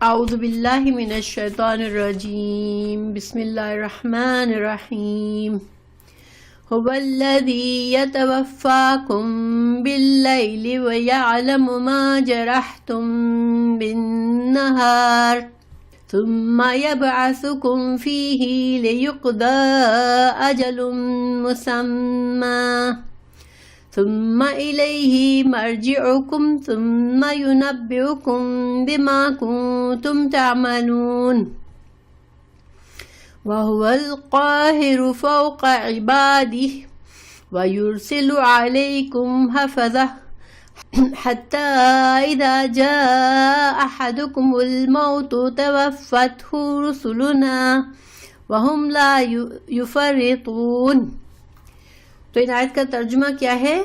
اعوذ باللہ من الشیطان الرجیم بسم اللہ الرحمن الرحیم هو الذی یتوفاکم باللیل ویعلم ما جرحتم بالنہار ثم یبعثکم فیہ لیقضی اجل مسمی ثم إليه مرجعكم ثم ينبئكم بما كنتم تعملون وهو القاهر فوق عباده ويرسل عليكم حفظة حتى إذا جاء أحدكم الموت توفته رسلنا وهم لا يفرطون۔ تو ان آیت کا ترجمہ کیا ہے؟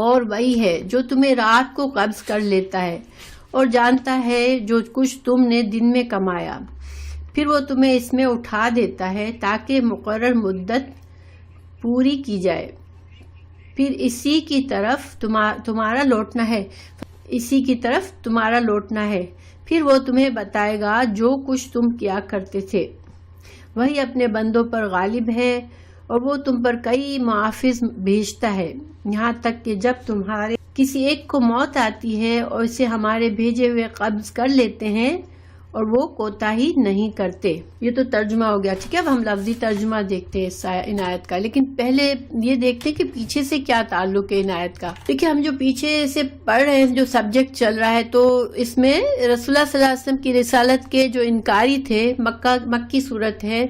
اور وہی ہے جو تمہیں رات کو قبض کر لیتا ہے اور جانتا ہے جو کچھ تم نے دن میں کمایا، پھر وہ تمہیں اس میں اٹھا دیتا ہے تاکہ مقرر مدت پوری کی جائے، پھر اسی کی طرف تمہارا لوٹنا ہے، پھر وہ تمہیں بتائے گا جو کچھ تم کیا کرتے تھے۔ وہی اپنے بندوں پر غالب ہے اور وہ تم پر کئی محافظ بھیجتا ہے، یہاں تک کہ جب تمہارے کسی ایک کو موت آتی ہے اور اسے ہمارے بھیجے ہوئے قبض کر لیتے ہیں اور وہ کوتاہی نہیں کرتے۔ یہ تو ترجمہ ہو گیا، ٹھیک ہے۔ اب ہم لفظی ترجمہ دیکھتے ہیں ان آیت کا، لیکن پہلے یہ دیکھتے ہیں کہ پیچھے سے کیا تعلق ہے ان آیت کا۔ دیکھیں، ہم جو پیچھے سے پڑھ رہے ہیں، جو سبجیکٹ چل رہا ہے، تو اس میں رسول اللہ صلی اللہ علیہ وسلم کی رسالت کے جو انکاری تھے، مکی صورت ہے،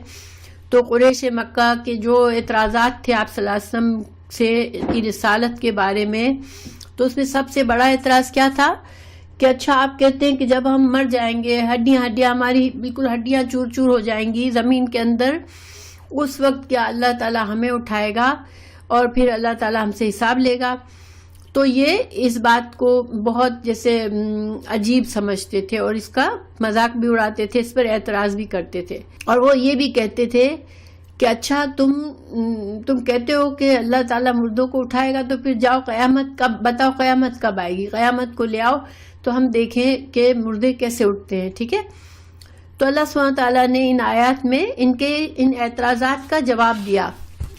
تو قریش مکہ کے جو اعتراضات تھے آپ صلی اللہ علیہ وسلم سے کی رسالت کے بارے میں، تو اس میں سب سے بڑا اعتراض کیا تھا کہ اچھا آپ کہتے ہیں کہ جب ہم مر جائیں گے، ہڈیاں ہماری بالکل ہڈیاں چور چور ہو جائیں گی زمین کے اندر، اس وقت کیا اللہ تعالیٰ ہمیں اٹھائے گا اور پھر اللہ تعالیٰ ہم سے حساب لے گا؟ تو یہ اس بات کو بہت جیسے عجیب سمجھتے تھے اور اس کا مذاق بھی اڑاتے تھے، اس پر اعتراض بھی کرتے تھے، اور وہ یہ بھی کہتے تھے کہ اچھا تم کہتے ہو کہ اللہ تعالیٰ مردوں کو اٹھائے گا، تو پھر جاؤ بتاؤ قیامت کب آئے گی، قیامت کو لے آؤ تو ہم دیکھیں کہ مردے کیسے اٹھتے ہیں، ٹھیک ہے۔ تو اللہ سبحانہ تعالیٰ نے ان آیات میں ان اعتراضات کا جواب دیا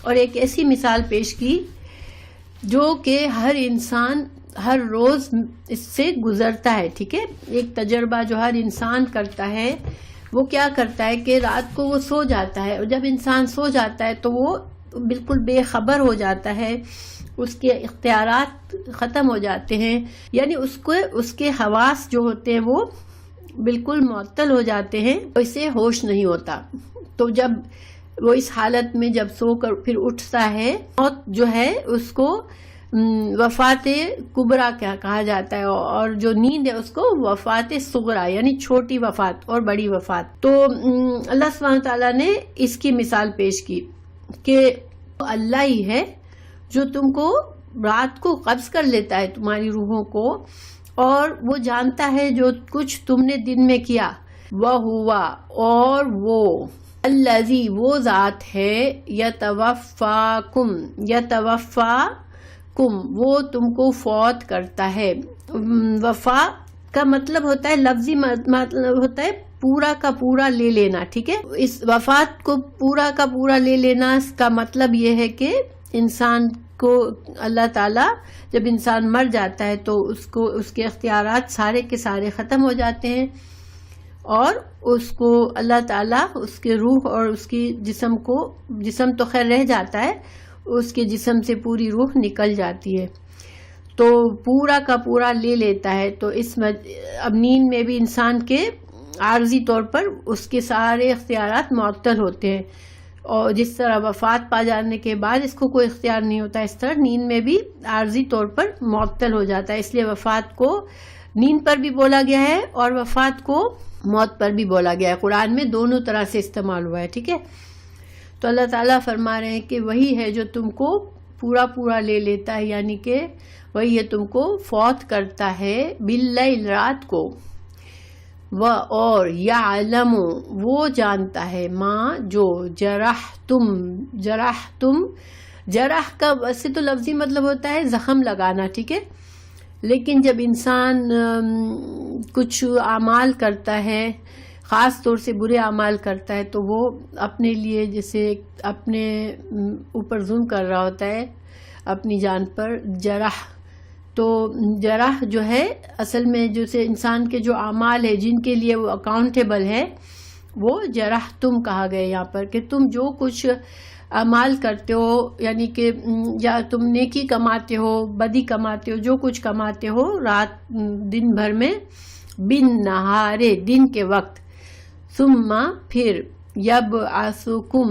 اور ایک ایسی مثال پیش کی جو کہ ہر انسان ہر روز اس سے گزرتا ہے، ٹھیک ہے۔ ایک تجربہ جو ہر انسان کرتا ہے، وہ کیا کرتا ہے کہ رات کو وہ سو جاتا ہے، اور جب انسان سو جاتا ہے تو وہ بالکل بے خبر ہو جاتا ہے، اس کے اختیارات ختم ہو جاتے ہیں، یعنی اس کے حواس جو ہوتے ہیں وہ بالکل معطل ہو جاتے ہیں، اسے ہوش نہیں ہوتا۔ تو جب وہ اس حالت میں جب سو کر پھر اٹھتا ہے، موت جو ہے اس کو وفات کبریٰ کیا کہا جاتا ہے، اور جو نیند ہے اس کو وفات صغریٰ، یعنی چھوٹی وفات اور بڑی وفات۔ تو اللہ سبحانہ تعالیٰ نے اس کی مثال پیش کی کہ اللہ ہی ہے جو تم کو رات کو قبض کر لیتا ہے تمہاری روحوں کو، اور وہ جانتا ہے جو کچھ تم نے دن میں کیا، وہ ہوا، اور وہ الذی وہ ذات ہے، یتوفاکم وہ تم کو فوت کرتا ہے۔ وفا کا مطلب ہوتا ہے، لفظی مطلب ہوتا ہے پورا کا پورا لے لینا، ٹھیک ہے۔ اس وفات کو پورا کا پورا لے لینا کا مطلب یہ ہے کہ انسان کو اللہ تعالیٰ جب انسان مر جاتا ہے تو اس کے اختیارات سارے کے سارے ختم ہو جاتے ہیں، اور اس کو اللہ تعالیٰ اس کے روح اور اس کی جسم تو خیر رہ جاتا ہے، اس کے جسم سے پوری روح نکل جاتی ہے، تو پورا کا پورا لے لیتا ہے۔ تو اب نیند میں بھی انسان کے عارضی طور پر اس کے سارے اختیارات معطل ہوتے ہیں، اور جس طرح وفات پا جانے کے بعد اس کو کوئی اختیار نہیں ہوتا، اس طرح نیند میں بھی عارضی طور پر معطل ہو جاتا ہے۔ اس لیے وفات کو نیند پر بھی بولا گیا ہے اور وفات کو موت پر بھی بولا گیا ہے، قرآن میں دونوں طرح سے استعمال ہوا ہے، ٹھیک ہے۔ تو اللہ تعالیٰ فرما رہے ہیں کہ وہی ہے جو تم کو پورا پورا لے لیتا ہے، یعنی کہ وہی ہے تم کو فوت کرتا ہے باللیل رات کو، اور یعلم وہ جانتا ہے، ماں جو جرح کا ویسے تو لفظی مطلب ہوتا ہے زخم لگانا، ٹھیک ہے، لیکن جب انسان کچھ اعمال کرتا ہے، خاص طور سے برے اعمال کرتا ہے، تو وہ اپنے لیے جیسے اپنے اوپر ظلم کر رہا ہوتا ہے، اپنی جان پر جرح. تو جرح جو ہے اصل میں جیسے انسان کے جو اعمال ہے جن کے لیے وہ اکاؤنٹیبل ہے، وہ جرح تم کہا گیا یہاں پر، کہ تم جو کچھ اعمال کرتے ہو، یعنی کہ یا تم نیکی کماتے ہو، بدی کماتے ہو، جو کچھ کماتے ہو رات دن بھر میں، بن نہارے دن کے وقت، ثم پھر یبعثکم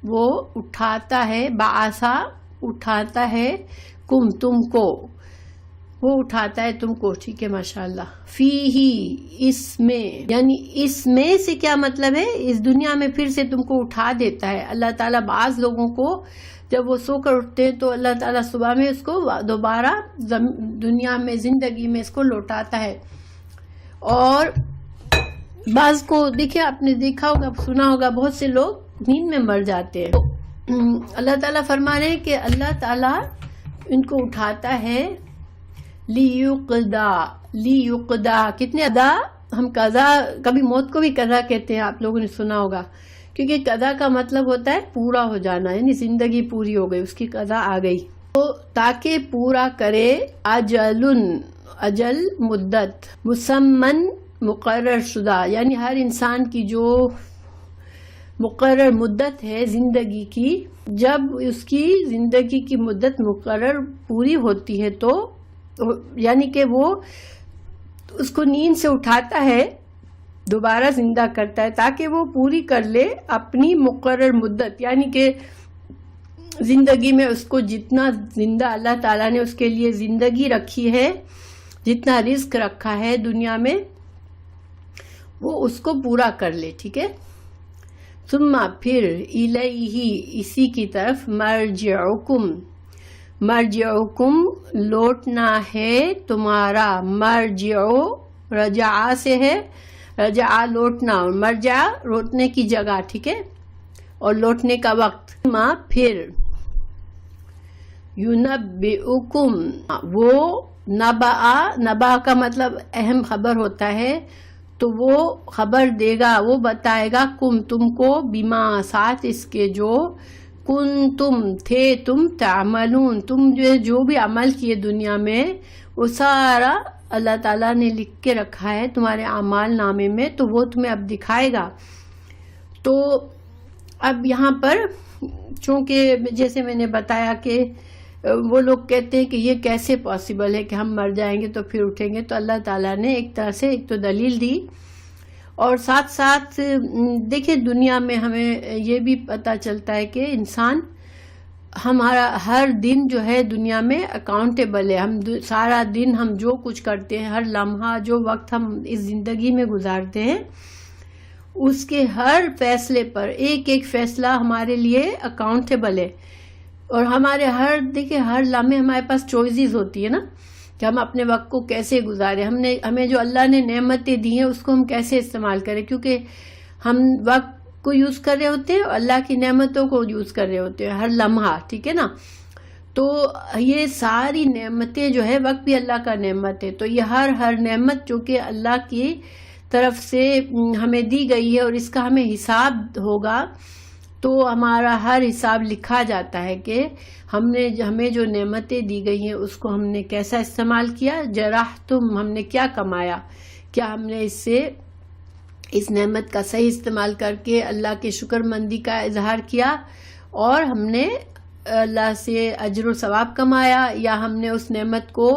وہ اٹھاتا ہے، بعثا اٹھاتا ہے، تم کو وہ اٹھاتا ہے تم کو. ٹھیک ہے، ماشاءاللہ. فیہی اس میں، یعنی اس میں سے کیا مطلب ہے؟ اس دنیا میں پھر سے تم کو اٹھا دیتا ہے اللہ تعالیٰ. بعض لوگوں کو جب وہ سو کر اٹھتے ہیں تو اللہ تعالیٰ صبح میں اس کو دوبارہ دنیا میں زندگی میں اس کو لوٹاتا ہے. اور بعض کو دیکھیں، آپ نے دیکھا ہوگا، سنا ہوگا، بہت سے لوگ نیند میں مر جاتے ہیں. اللہ تعالیٰ فرما رہے ہیں کہ اللہ تعالیٰ ان کو اٹھاتا ہے لیقدا. کتنے ادا؟ ہم قضا، کبھی موت کو بھی قضا کہتے ہیں، آپ لوگوں نے سنا ہوگا، کیونکہ قضا کا مطلب ہوتا ہے پورا ہو جانا، یعنی زندگی پوری ہو گئی، اس کی قضا آ گئی. تو تاکہ پورا کرے اجل مدت مسمن مقرر شدہ، یعنی ہر انسان کی جو مقرر مدت ہے زندگی کی، جب اس کی زندگی کی مدت مقرر پوری ہوتی ہے تو یعنی کہ وہ اس کو نیند سے اٹھاتا ہے، دوبارہ زندہ کرتا ہے تاکہ وہ پوری کر لے اپنی مقرر مدت. یعنی کہ زندگی میں اس کو جتنا زندہ اللہ تعالیٰ نے اس کے لیے زندگی رکھی ہے، جتنا رزق رکھا ہے دنیا میں، وہ اس کو پورا کر لے. ٹھیک ہے. ثم پھر الیہ اسی کی طرف مرجعکم لوٹنا ہے تمہارا. مرجعو رجع سے ہے، رجع لوٹنا، اور مرجع لوٹنے کی جگہ. ٹھیک ہے، اور لوٹنے کا وقت. ثم پھر ینبئکم، وہ نبا کا مطلب اہم خبر ہوتا ہے، تو وہ خبر دے گا، وہ بتائے گا تم کو، بما ساتھ اس کے جو کنتم تھے تم تعملون، تم جو بھی عمل کیے دنیا میں، وہ سارا اللہ تعالیٰ نے لکھ کے رکھا ہے تمہارے اعمال نامے میں، تو وہ تمہیں اب دکھائے گا. تو اب یہاں پر چونکہ جیسے میں نے بتایا کہ وہ لوگ کہتے ہیں کہ یہ کیسے پاسبل ہے کہ ہم مر جائیں گے تو پھر اٹھیں گے، تو اللہ تعالیٰ نے ایک طرح سے ایک تو دلیل دی، اور ساتھ ساتھ دیکھیں دنیا میں ہمیں یہ بھی پتہ چلتا ہے کہ انسان، ہمارا ہر دن جو ہے دنیا میں اکاؤنٹیبل ہے. ہم سارا دن ہم جو کچھ کرتے ہیں، ہر لمحہ جو وقت ہم اس زندگی میں گزارتے ہیں، اس کے ہر فیصلے پر ایک ایک فیصلہ ہمارے لیے اکاؤنٹیبل ہے. اور ہمارے دیکھیں ہر لمحے ہمارے پاس چوائسیز ہوتی ہے نا، کہ ہم اپنے وقت کو کیسے گزاریں. ہمیں جو اللہ نے نعمتیں دی ہیں اس کو ہم کیسے استعمال کریں، کیونکہ ہم وقت کو یوز کر رہے ہوتے ہیں اور اللہ کی نعمتوں کو یوز کر رہے ہوتے ہیں ہر لمحہ. ٹھیک ہے نا. تو یہ ساری نعمتیں جو ہے، وقت بھی اللہ کا نعمت ہے، تو یہ ہر نعمت جو کہ اللہ کی طرف سے ہمیں دی گئی ہے اور اس کا ہمیں حساب ہوگا، تو ہمارا ہر حساب لکھا جاتا ہے کہ ہمیں جو نعمتیں دی گئی ہیں اس کو ہم نے کیسا استعمال کیا. جرحتم، ہم نے کیا کمایا، کیا ہم نے اس نعمت کا صحیح استعمال کر کے اللہ کے شکر مندی کا اظہار کیا، اور ہم نے اللہ سے اجر و ثواب کمایا، یا ہم نے اس نعمت کو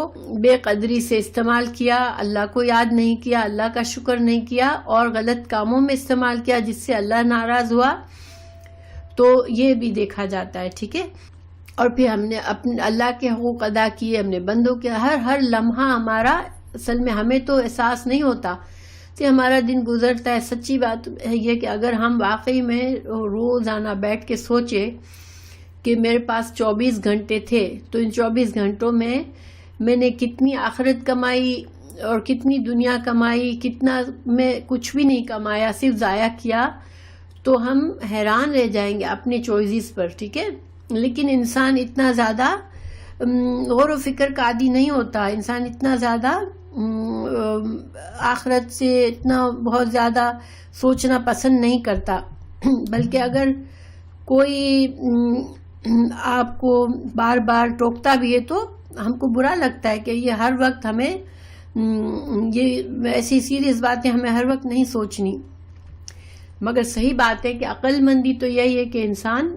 بے قدری سے استعمال کیا، اللہ کو یاد نہیں کیا، اللہ کا شکر نہیں کیا، اور غلط کاموں میں استعمال کیا جس سے اللہ ناراض ہوا. تو یہ بھی دیکھا جاتا ہے. ٹھیک ہے. اور پھر ہم نے اپنے اللہ کے حقوق ادا کیے، ہم نے بندوں کے ہر لمحہ ہمارا، اصل میں ہمیں تو احساس نہیں ہوتا کہ ہمارا دن گزرتا ہے. سچی بات ہے یہ کہ اگر ہم واقعی میں روزانہ بیٹھ کے سوچے کہ میرے پاس 24 گھنٹے تھے، تو ان 24 گھنٹوں میں نے کتنی آخرت کمائی اور کتنی دنیا کمائی، کتنا میں کچھ بھی نہیں کمایا، صرف ضائع کیا، تو ہم حیران رہ جائیں گے اپنے چوائسیز پر. ٹھیک ہے. لیکن انسان اتنا زیادہ غور و فکر کا عادی نہیں ہوتا، انسان اتنا زیادہ آخرت سے اتنا بہت زیادہ سوچنا پسند نہیں کرتا، بلکہ اگر کوئی آپ کو بار بار ٹوکتا بھی ہے تو ہم کو برا لگتا ہے کہ یہ ہر وقت ہمیں یہ ایسی سیریس باتیں ہمیں ہر وقت نہیں سوچنی، مگر صحیح بات ہے کہ عقل مندی تو یہی ہے کہ انسان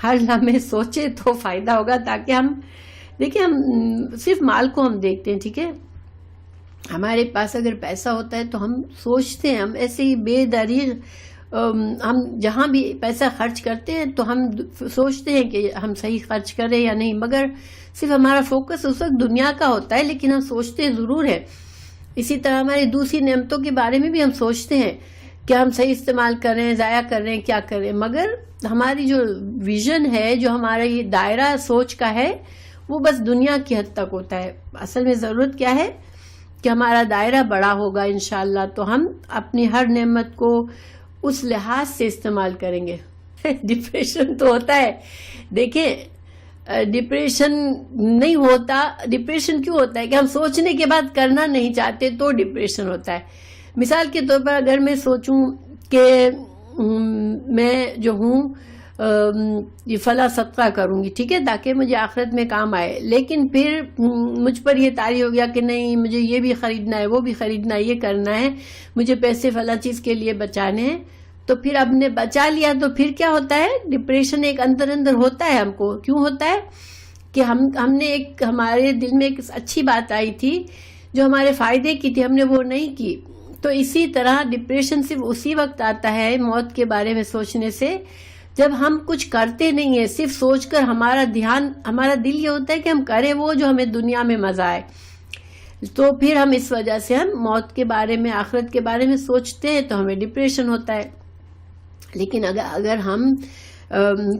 ہر لمحے سوچے تو فائدہ ہوگا، تاکہ ہم دیکھیں، ہم صرف مال کو ہم دیکھتے ہیں، ٹھیک ہے، ہمارے پاس اگر پیسہ ہوتا ہے تو ہم سوچتے ہیں، ہم ایسے ہی بے دریغ ہم جہاں بھی پیسہ خرچ کرتے ہیں تو ہم سوچتے ہیں کہ ہم صحیح خرچ کریں یا نہیں، مگر صرف ہمارا فوکس اس وقت دنیا کا ہوتا ہے، لیکن ہم سوچتے ضرور ہیں۔ اسی طرح ہماری دوسری نعمتوں کے بارے میں بھی ہم سوچتے ہیں کہ ہم صحیح استعمال کر رہے ہیں، ضائع کر رہے ہیں، کیا کر رہے ہیں، مگر ہماری جو ویژن ہے، جو ہمارا یہ دائرہ سوچ کا ہے، وہ بس دنیا کی حد تک ہوتا ہے۔ اصل میں ضرورت کیا ہے کہ ہمارا دائرہ بڑا ہوگا انشاءاللہ، تو ہم اپنی ہر نعمت کو اس لحاظ سے استعمال کریں گے۔ ڈپریشن تو ہوتا ہے، دیکھیں ڈپریشن نہیں ہوتا، ڈپریشن کیوں ہوتا ہے کہ ہم سوچنے کے بعد کرنا نہیں چاہتے تو ڈپریشن ہوتا ہے۔ مثال کے طور پر اگر میں سوچوں کہ میں جو ہوں یہ فلاں صدقہ کروں گی، ٹھیک ہے، تاکہ مجھے آخرت میں کام آئے، لیکن پھر مجھ پر یہ طاری ہو گیا کہ نہیں، مجھے یہ بھی خریدنا ہے، وہ بھی خریدنا ہے، یہ کرنا ہے، مجھے پیسے فلاں چیز کے لیے بچانے ہیں، تو پھر اب نے بچا لیا تو پھر کیا ہوتا ہے، ڈپریشن ایک اندر ہوتا ہے۔ ہم کو کیوں ہوتا ہے کہ ہم نے ایک ہمارے دل میں ایک اچھی بات آئی تھی جو ہمارے فائدے کی تھی، ہم نے وہ نہیں کی۔ تو اسی طرح ڈپریشن صرف اسی وقت آتا ہے موت کے بارے میں سوچنے سے جب ہم کچھ کرتے نہیں ہیں، صرف سوچ کر ہمارا دل یہ ہوتا ہے کہ ہم کریں وہ جو ہمیں دنیا میں مزہ آئے، تو پھر ہم اس وجہ سے ہم موت کے بارے میں، آخرت کے بارے میں سوچتے ہیں تو ہمیں ڈپریشن ہوتا ہے۔ لیکن اگر ہم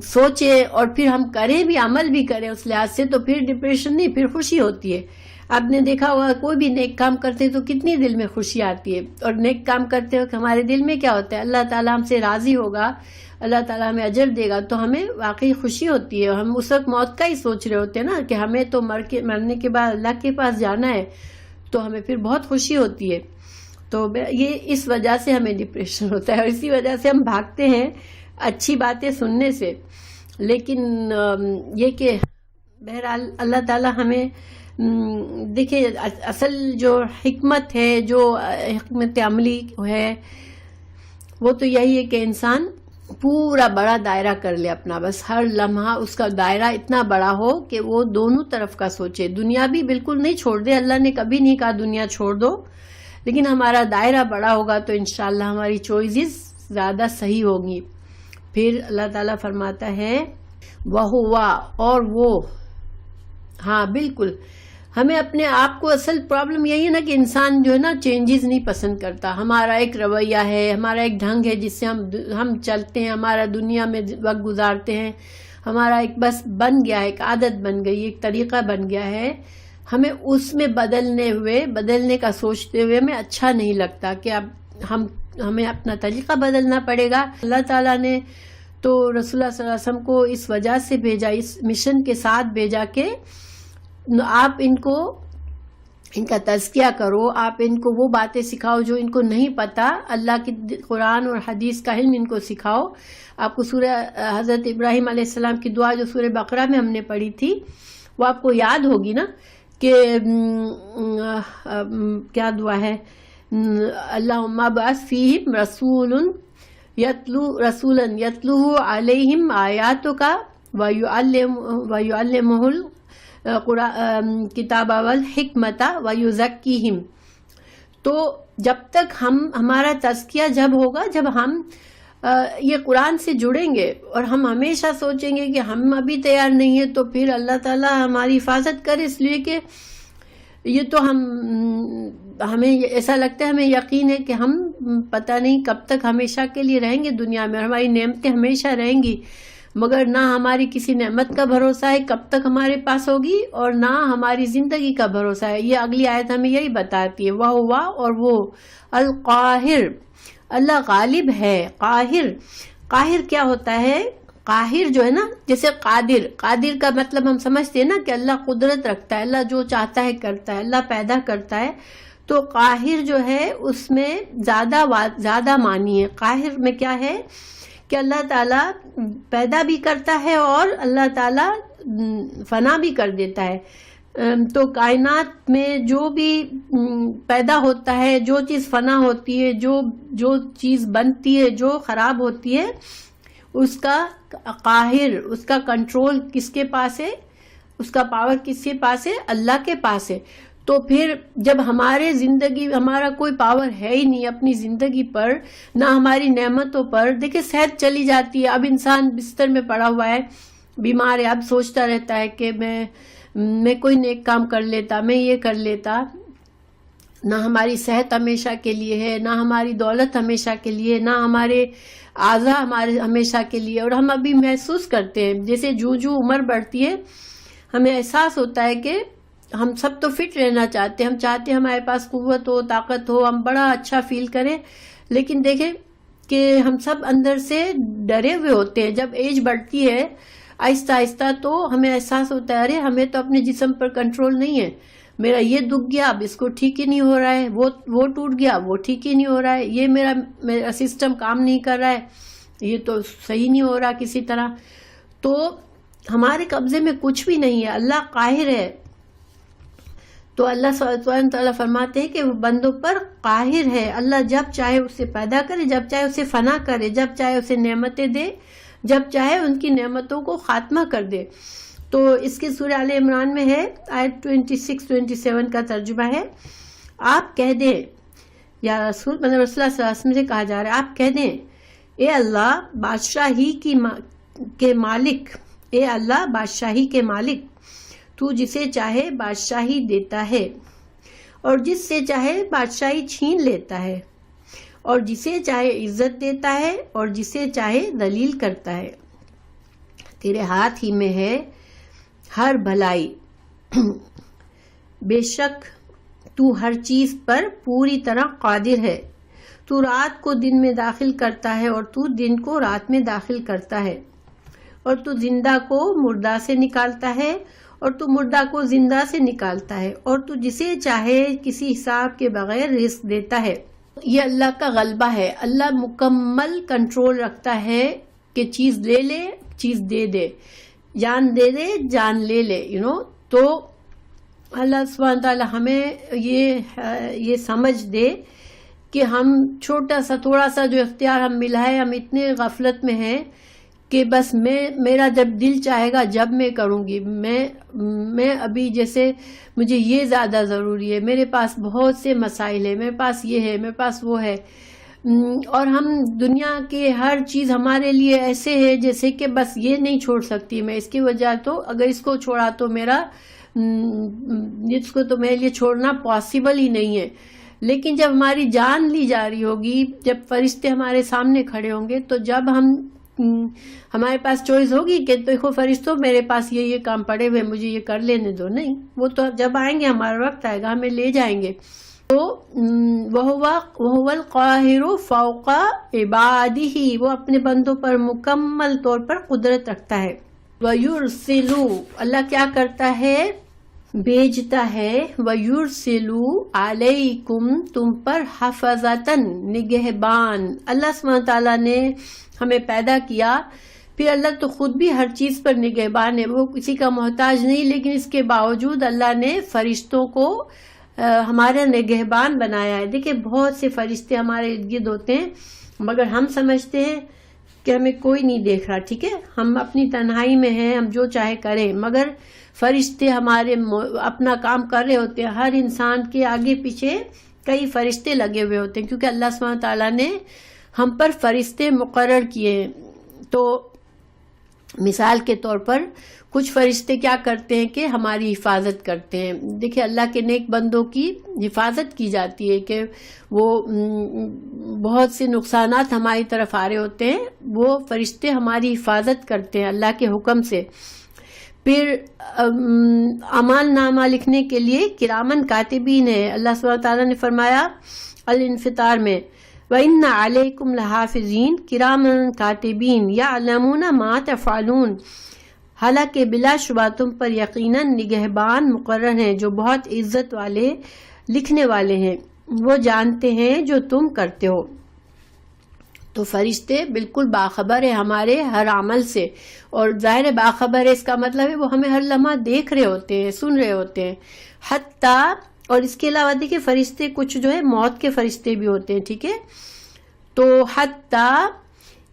سوچیں اور پھر ہم کریں بھی، عمل بھی کریں اس لحاظ سے، تو پھر ڈپریشن نہیں، پھر خوشی ہوتی ہے۔ آپ نے دیکھا ہوگا کوئی بھی نیک کام کرتے ہیں تو کتنی دل میں خوشی آتی ہے، اور نیک کام کرتے وقت ہمارے دل میں کیا ہوتا ہے، اللہ تعالیٰ ہم سے راضی ہوگا، اللہ تعالیٰ ہمیں اجر دے گا، تو ہمیں واقعی خوشی ہوتی ہے۔ ہم اس وقت موت کا ہی سوچ رہے ہوتے ہیں نا کہ ہمیں تو مرنے کے بعد اللہ کے پاس جانا ہے، تو ہمیں پھر بہت خوشی ہوتی ہے۔ تو یہ اس وجہ سے ہمیں ڈپریشن ہوتا ہے، اور اسی وجہ سے ہم بھاگتے ہیں اچھی باتیں سننے سے۔ لیکن یہ کہ بہرحال اللہ تعالیٰ ہمیں دیکھیں، اصل جو حکمت ہے، جو حکمت عملی ہے، وہ تو یہی ہے کہ انسان پورا بڑا دائرہ کر لے اپنا، بس ہر لمحہ اس کا دائرہ اتنا بڑا ہو کہ وہ دونوں طرف کا سوچے، دنیا بھی بالکل نہیں چھوڑ دے، اللہ نے کبھی نہیں کہا دنیا چھوڑ دو، لیکن ہمارا دائرہ بڑا ہوگا تو انشاءاللہ ہماری چوائسز زیادہ صحیح ہوگی۔ پھر اللہ تعالیٰ فرماتا ہے وَهُوَ، اور وہ، ہاں بالکل، ہمیں اپنے آپ کو، اصل پرابلم یہی ہے نا کہ انسان جو ہے نا چینجز نہیں پسند کرتا۔ ہمارا ایک رویہ ہے، ہمارا ایک ڈھنگ ہے جس سے ہم چلتے ہیں، ہمارا دنیا میں وقت گزارتے ہیں، ہمارا ایک بس بن گیا ہے، ایک عادت بن گئی، ایک طریقہ بن گیا ہے، ہمیں اس میں بدلنے کا سوچتے ہوئے ہمیں اچھا نہیں لگتا کہ اب ہمیں اپنا طریقہ بدلنا پڑے گا۔ اللہ تعالیٰ نے تو رسول اللہ صلی اللہ علیہ وسلم کو اس وجہ سے بھیجا، اس مشن کے ساتھ بھیجا کہ آپ ان کا تزکیہ کرو، آپ ان کو وہ باتیں سکھاؤ جو ان کو نہیں پتا، اللہ کی قرآن اور حدیث کا علم ان کو سکھاؤ۔ آپ کو سورہ حضرت ابراہیم علیہ السلام کی دعا جو سورہ بقرہ میں ہم نے پڑھی تھی، وہ آپ کو یاد ہوگی نا کہ کیا دعا ہے، اللہم ابعث فیہم رسولا یتلو علیہم آیاتک ویعلمہ کتاب والحکمت ویزکیہم۔ تو جب تک ہمارا تزکیہ جب ہوگا، جب ہم یہ قرآن سے جڑیں گے اور ہم ہمیشہ سوچیں گے کہ ہم ابھی تیار نہیں ہیں، تو پھر اللہ تعالیٰ ہماری حفاظت کرے، اس لیے کہ یہ تو ہمیں ایسا لگتا ہے، ہمیں یقین ہے کہ ہم پتہ نہیں کب تک ہمیشہ کے لیے رہیں گے دنیا میں، اور ہماری نعمتیں ہمیشہ رہیں گی، مگر نہ ہماری کسی نعمت کا بھروسہ ہے کب تک ہمارے پاس ہوگی، اور نہ ہماری زندگی کا بھروسہ ہے۔ یہ اگلی آیت ہمیں یہی بتاتی ہے، وَهُوَ، اور وہ، القاہر، اللہ غالب ہے، قاہر کیا ہوتا ہے؟ قاہر جو ہے نا، جیسے قادر کا مطلب ہم سمجھتے ہیں نا کہ اللہ قدرت رکھتا ہے، اللہ جو چاہتا ہے کرتا ہے، اللہ پیدا کرتا ہے. تو قاہر جو ہے اس میں زیادہ معنی ہے. قاہر میں کیا ہے کہ اللہ تعالیٰ پیدا بھی کرتا ہے اور اللہ تعالیٰ فنا بھی کر دیتا ہے. تو کائنات میں جو بھی پیدا ہوتا ہے، جو چیز فنا ہوتی ہے، جو چیز بنتی ہے، جو خراب ہوتی ہے، اس کا قاہر، اس کا کنٹرول کس کے پاس ہے، اس کا پاور کس کے پاس ہے؟ اللہ کے پاس ہے. تو پھر جب ہمارا کوئی پاور ہے ہی نہیں اپنی زندگی پر، نہ ہماری نعمتوں پر. دیکھیں صحت چلی جاتی ہے، اب انسان بستر میں پڑا ہوا ہے، بیمار ہے، اب سوچتا رہتا ہے کہ میں کوئی نیک کام کر لیتا، میں یہ کر لیتا. نہ ہماری صحت ہمیشہ کے لیے ہے، نہ ہماری دولت ہمیشہ کے لیے، نہ ہمارے اعضاء ہمارے ہمیشہ کے لیے. اور ہم ابھی محسوس کرتے ہیں جیسے جو عمر بڑھتی ہے ہمیں احساس ہوتا ہے کہ ہم سب تو فٹ رہنا چاہتے ہیں، ہم چاہتے ہیں ہمارے پاس قوت ہو، طاقت ہو، ہم بڑا اچھا فیل کریں. لیکن دیکھیں کہ ہم سب اندر سے ڈرے ہوئے ہوتے ہیں. جب ایج بڑھتی ہے آہستہ آہستہ تو ہمیں احساس ہوتا ہے ارے ہمیں تو اپنے جسم پر کنٹرول نہیں ہے، میرا یہ دکھ گیا اب اس کو ٹھیک ہی نہیں ہو رہا ہے، وہ ٹوٹ گیا وہ ٹھیک ہی نہیں ہو رہا ہے، یہ میرا سسٹم کام نہیں کر رہا ہے، یہ تو صحیح نہیں ہو رہا کسی طرح. تو ہمارے قبضے میں کچھ بھی نہیں ہے، اللہ قاہر ہے. تو اللہ سبحانہ تعالیٰ فرماتے ہیں کہ وہ بندوں پر قاہر ہے. اللہ جب چاہے اسے پیدا کرے، جب چاہے اسے فنا کرے، جب چاہے اسے نعمتیں دے، جب چاہے ان کی نعمتوں کو خاتمہ کر دے. تو اس کی سورہ آل عمران میں ہے، آیت 26-27 کا ترجمہ ہے، آپ کہہ دیں یا رسول صلی اللہ علیہ وسلم سے کہا جا رہا ہے، آپ کہہ دیں اے اللہ بادشاہی کے مالک، اے اللہ بادشاہی کے مالک، تو جسے چاہے بادشاہی دیتا ہے اور جس سے چاہے بادشاہی چھین لیتا ہے، اور جسے چاہے عزت دیتا ہے اور جسے چاہے ذلیل کرتا ہے. تیرے ہاتھ ہی میں ہے ہر بھلائی، بے شک تو ہر چیز پر پوری طرح قادر ہے. تو رات کو دن میں داخل کرتا ہے اور تو دن کو رات میں داخل کرتا ہے، اور تو زندہ کو مردہ سے نکالتا ہے اور تو مردہ کو زندہ سے نکالتا ہے، اور تو جسے چاہے کسی حساب کے بغیر رزق دیتا ہے. یہ اللہ کا غلبہ ہے. اللہ مکمل کنٹرول رکھتا ہے کہ چیز لے لے چیز دے دے، جان دے دے جان لے لے. تو اللہ سبحانہ تعالیٰ ہمیں یہ سمجھ دے کہ ہم چھوٹا سا تھوڑا سا جو اختیار ہم ملا ہے، ہم اتنے غفلت میں ہیں کہ بس میرا جب دل چاہے گا جب میں کروں گی. میں ابھی جیسے مجھے یہ زیادہ ضروری ہے، میرے پاس بہت سے مسائل ہیں، میرے پاس یہ ہے، میرے پاس وہ ہے، اور ہم دنیا کے ہر چیز ہمارے لیے ایسے ہے جیسے کہ بس یہ نہیں چھوڑ سکتی میں، اس کی وجہ تو اگر اس کو چھوڑا تو اس کو تو میرے لیے چھوڑنا پاسبل ہی نہیں ہے. لیکن جب ہماری جان لی جا رہی ہوگی، جب فرشتے ہمارے سامنے کھڑے ہوں گے، تو جب ہمارے پاس چوائس ہوگی کہ دیکھو فرشتوں میرے پاس یہ کام پڑے ہوئے مجھے یہ کر لینے دو، نہیں، وہ تو جب آئیں گے ہمارا وقت آئے گا ہمیں لے جائیں گے. تو وَهُوَ الْقَاهِرُ فَوْقَ عِبَادِهِ، وہ اپنے بندوں پر مکمل طور پر قدرت رکھتا ہے. وَيُرْسِلُ، اللہ کیا کرتا ہے؟ بھیجتا ہے. وَيُرْسِلُ عَلَيْكُمْ، تم پر حفظتاً، نگہبان. اللہ سبحانہ تعالیٰ نے ہمیں پیدا کیا، پھر اللہ تو خود بھی ہر چیز پر نگہبان ہے، وہ کسی کا محتاج نہیں، لیکن اس کے باوجود اللہ نے فرشتوں کو ہمارے نگہبان بنایا ہے. دیکھیں بہت سے فرشتے ہمارے ارد گرد ہوتے ہیں، مگر ہم سمجھتے ہیں کہ ہمیں کوئی نہیں دیکھ رہا. ٹھیک ہے، ہم اپنی تنہائی میں ہیں، ہم جو چاہے کریں، مگر فرشتے ہمارے اپنا کام کر رہے ہوتے ہیں. ہر انسان کے آگے پیچھے کئی فرشتے لگے ہوئے ہوتے ہیں، کیونکہ اللہ سبحانہ تعالیٰ نے ہم پر فرشتے مقرر کیے ہیں. تو مثال کے طور پر کچھ فرشتے کیا کرتے ہیں کہ ہماری حفاظت کرتے ہیں. دیکھیں اللہ کے نیک بندوں کی حفاظت کی جاتی ہے کہ وہ بہت سے نقصانات ہماری طرف آ رہے ہوتے ہیں، وہ فرشتے ہماری حفاظت کرتے ہیں اللہ کے حکم سے. پھر اعمال نامہ لکھنے کے لیے کرامن کاتبین ہے. اللہ سبحانہ تعالیٰ نے فرمایا الانفطار میں وَإِنَّ عَلَيْكُمْ لَحَافِظِينَ كِرَامًا كَاتِبِينَ يَعْلَمُونَ مَا تَفْعَلُونَ، حالانکہ بلا شبہ تم پر یقیناً نگہبان مقرر ہیں جو بہت عزت والے لکھنے والے ہیں، وہ جانتے ہیں جو تم کرتے ہو۔ تو فرشتے بالکل باخبر ہے ہمارے ہر عمل سے، اور ظاہر باخبر ہے اس کا مطلب ہے وہ ہمیں ہر لمحہ دیکھ رہے ہوتے ہیں، سن رہے ہوتے ہیں، حتیٰ، اور اس کے علاوہ دیکھیں فرشتے کچھ جو ہے موت کے فرشتے بھی ہوتے ہیں، ٹھیک ہے، تو حتیٰ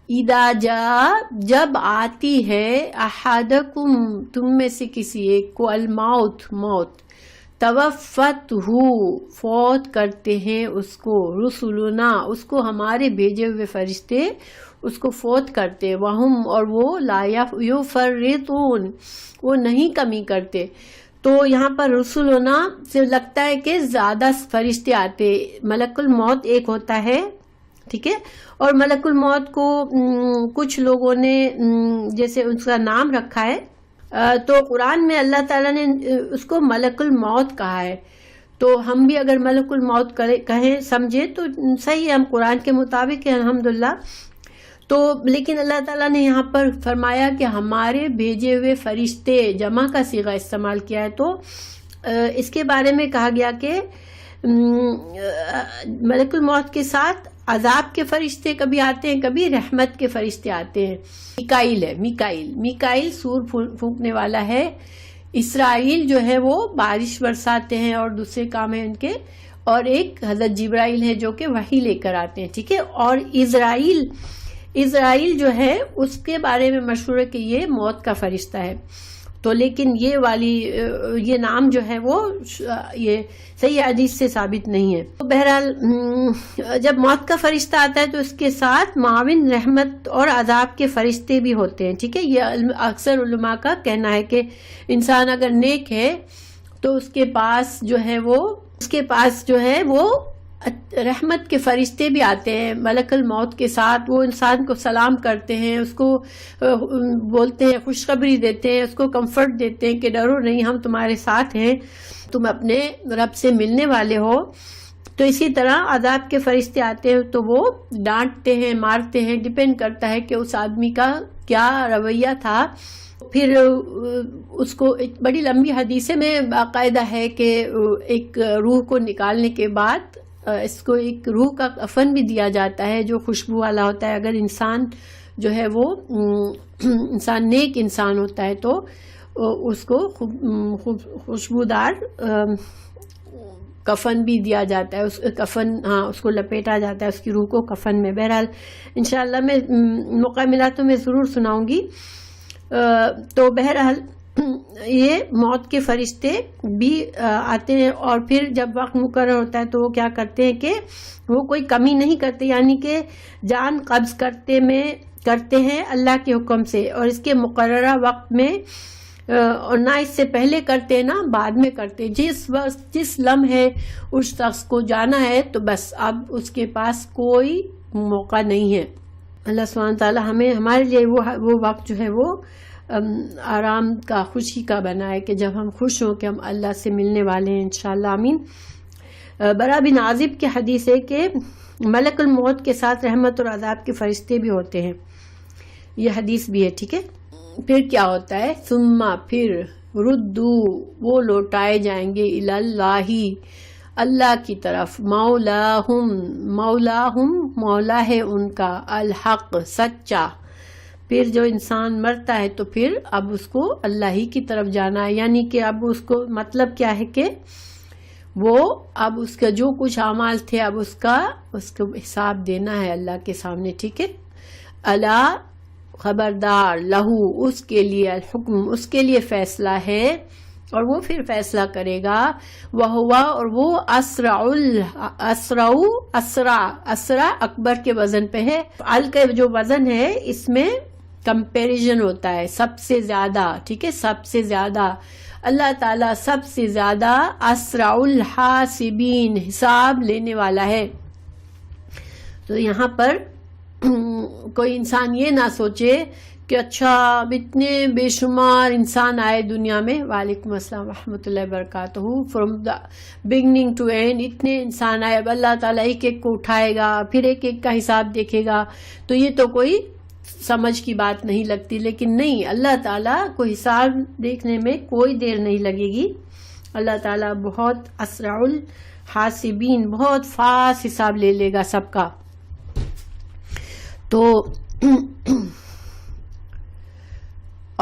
اذا جاء، جب آتی ہے، احدکم، تم میں سے کسی ایک کو، الموت، موت، توفتہ، فوت کرتے ہیں اس کو، رسولنا، اس کو ہمارے بھیجے ہوئے فرشتے اس کو فوت کرتے، وہم، اور وہ لا یفرطون، وہ نہیں کمی کرتے۔ تو یہاں پر رسولنا سے لگتا ہے کہ زیادہ فرشتے آتے، ملک الموت ایک ہوتا ہے، ٹھیک ہے، اور ملک الموت کو کچھ لوگوں نے جیسے اس کا نام رکھا ہے، تو قرآن میں اللہ تعالیٰ نے اس کو ملک الموت کہا ہے، تو ہم بھی اگر ملک الموت کہیں سمجھے تو صحیح ہے، ہم قرآن کے مطابق ہیں الحمدللہ۔ تو لیکن اللہ تعالیٰ نے یہاں پر فرمایا کہ ہمارے بھیجے ہوئے فرشتے، جمع کا صیغہ استعمال کیا ہے، تو اس کے بارے میں کہا گیا کہ ملک الموت کے ساتھ عذاب کے فرشتے کبھی آتے ہیں، کبھی رحمت کے فرشتے آتے ہیں۔ میکائیل ہے، میکائیل سور پھونکنے والا ہے، اسرائیل جو ہے وہ بارش برساتے ہیں اور دوسرے کام ہیں ان کے، اور ایک حضرت جبرائیل ہے جو کہ وحی لے کر آتے ہیں، ٹھیک ہے، اور اسرائیل جو ہے اس کے بارے میں مشہور ہے کہ یہ موت کا فرشتہ ہے، تو لیکن یہ نام جو ہے وہ یہ صحیح حدیث سے ثابت نہیں ہے۔ تو بہرحال جب موت کا فرشتہ آتا ہے تو اس کے ساتھ معاون، رحمت اور عذاب کے فرشتے بھی ہوتے ہیں، ٹھیک ہے، یہ اکثر علماء کا کہنا ہے کہ انسان اگر نیک ہے تو اس کے پاس جو ہے وہ رحمت کے فرشتے بھی آتے ہیں ملک الموت کے ساتھ، وہ انسان کو سلام کرتے ہیں، اس کو بولتے ہیں، خوشخبری دیتے ہیں، اس کو کمفرٹ دیتے ہیں کہ ڈرو نہیں، ہم تمہارے ساتھ ہیں، تم اپنے رب سے ملنے والے ہو۔ تو اسی طرح عذاب کے فرشتے آتے ہیں تو وہ ڈانٹتے ہیں، مارتے ہیں، ڈیپینڈ کرتا ہے کہ اس آدمی کا کیا رویہ تھا۔ پھر اس کو ایک بڑی لمبی حدیث میں باقاعدہ ہے کہ ایک روح کو نکالنے کے بعد اس کو ایک روح کا کفن بھی دیا جاتا ہے جو خوشبو والا ہوتا ہے، اگر انسان جو ہے وہ انسان نیک انسان ہوتا ہے تو اس کو خوشبودار کفن بھی دیا جاتا ہے، اس کو لپیٹا جاتا ہے، اس کی روح کو کفن میں۔ بہرحال انشاءاللہ میں موقع ملا تو میں ضرور سناؤں گی۔ تو بہرحال یہ موت کے فرشتے بھی آتے ہیں، اور پھر جب وقت مقرر ہوتا ہے تو وہ کیا کرتے ہیں کہ وہ کوئی کمی نہیں کرتے، یعنی کہ جان قبض کرتے ہیں اللہ کے حکم سے، اور اس کے مقررہ وقت میں، اور نہ اس سے پہلے کرتے نہ بعد میں کرتے، جس لمحے اس شخص کو جانا ہے تو بس اب اس کے پاس کوئی موقع نہیں ہے۔ اللہ سبحانہ تعالیٰ ہمارے لیے وہ وقت جو ہے وہ آرام کا، خوشی کا بنائے کہ جب ہم خوش ہوں کہ ہم اللہ سے ملنے والے ہیں انشاءاللہ، آمین۔ برا بن عازب کی حدیث ہے کہ ملک الموت کے ساتھ رحمت اور عذاب کے فرشتے بھی ہوتے ہیں، یہ حدیث بھی ہے، ٹھیک ہے۔ پھر کیا ہوتا ہے، ثم، پھر ردو، وہ لوٹائے جائیں گے، اللہ، اللہ کی طرف، مولاہم، مولا ہے ان کا، الحق، سچا۔ پھر جو انسان مرتا ہے تو پھر اب اس کو اللہ ہی کی طرف جانا ہے، یعنی کہ اب اس کو مطلب کیا ہے کہ وہ اب اس کا جو کچھ اعمال تھے اب اس کو حساب دینا ہے اللہ کے سامنے، ٹھیک ہے۔ اللہ، خبردار، لہو، اس کے لیے، الحکم، اس کے لیے فیصلہ ہے، اور وہ پھر فیصلہ کرے گا، اور وہ اسرع اکبر کے وزن پہ ہے، ال کا جو وزن ہے اس میں کمپیریزن ہوتا ہے، سب سے زیادہ، ٹھیک ہے، سب سے زیادہ، اللہ تعالیٰ سب سے زیادہ اسرع الحاسبین، حساب لینے والا ہے۔ تو یہاں پر کوئی انسان یہ نہ سوچے کہ اچھا اب اتنے بے شمار انسان آئے دنیا میں، وعلیکم السلام ورحمۃ اللہ وبرکاتہ، from the beginning to end اتنے انسان آئے، اب اللہ تعالیٰ ایک ایک کو اٹھائے گا، پھر ایک ایک کا حساب دیکھے گا، تو یہ تو کوئی سمجھ کی بات نہیں لگتی. لیکن نہیں، اللہ تعالیٰ کو حساب دیکھنے میں کوئی دیر نہیں لگے گی. اللہ تعالیٰ بہت اسرع الحاسبین، بہت فاسٹ حساب لے لے گا سب کا. تو